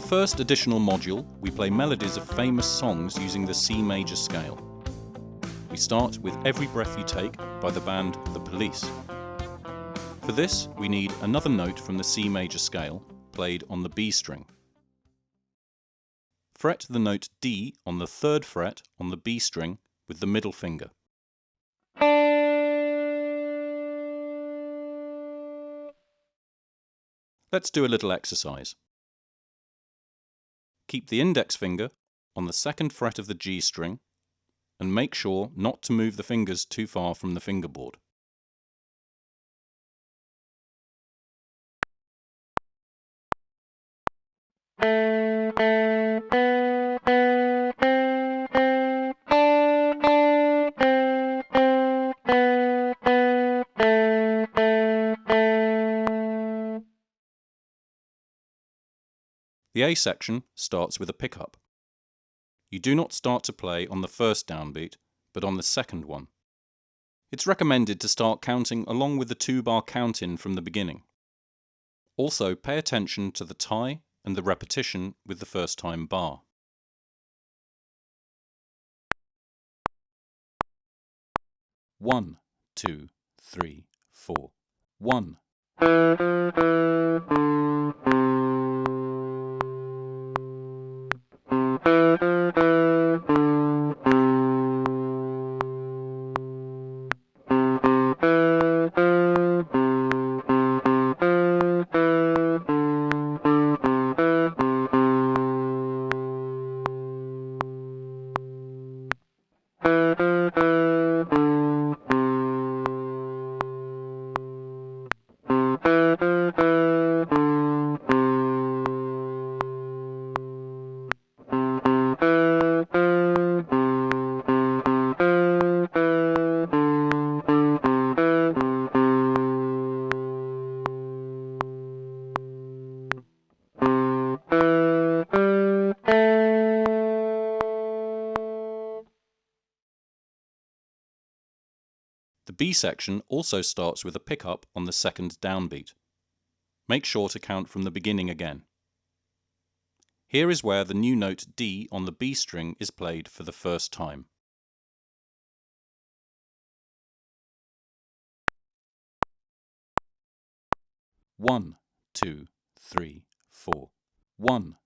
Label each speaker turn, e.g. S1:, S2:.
S1: first additional module, we play melodies of famous songs using the C major scale. We start with Every Breath You Take by the band The Police. For this, we need another note from the C major scale, played on the B string. Fret the note D on the 3rd fret on the B string with the middle finger. Let's do a little exercise. Keep the index finger on the 2nd fret of the G string and make sure not to move the fingers too far from the fingerboard. The A section starts with a pickup. You do not start to play on the first downbeat, but on the second one. It's recommended to start counting along with the 2-bar count-in from the beginning. Also, pay attention to the tie and the repetition with the first time bar. One, 2, 3, 4. 1. The B section also starts with a pickup on the 2nd downbeat. Make sure to count from the beginning again. Here is where the new note D on the B string is played for the first time. One, 2, 3, 4. 1.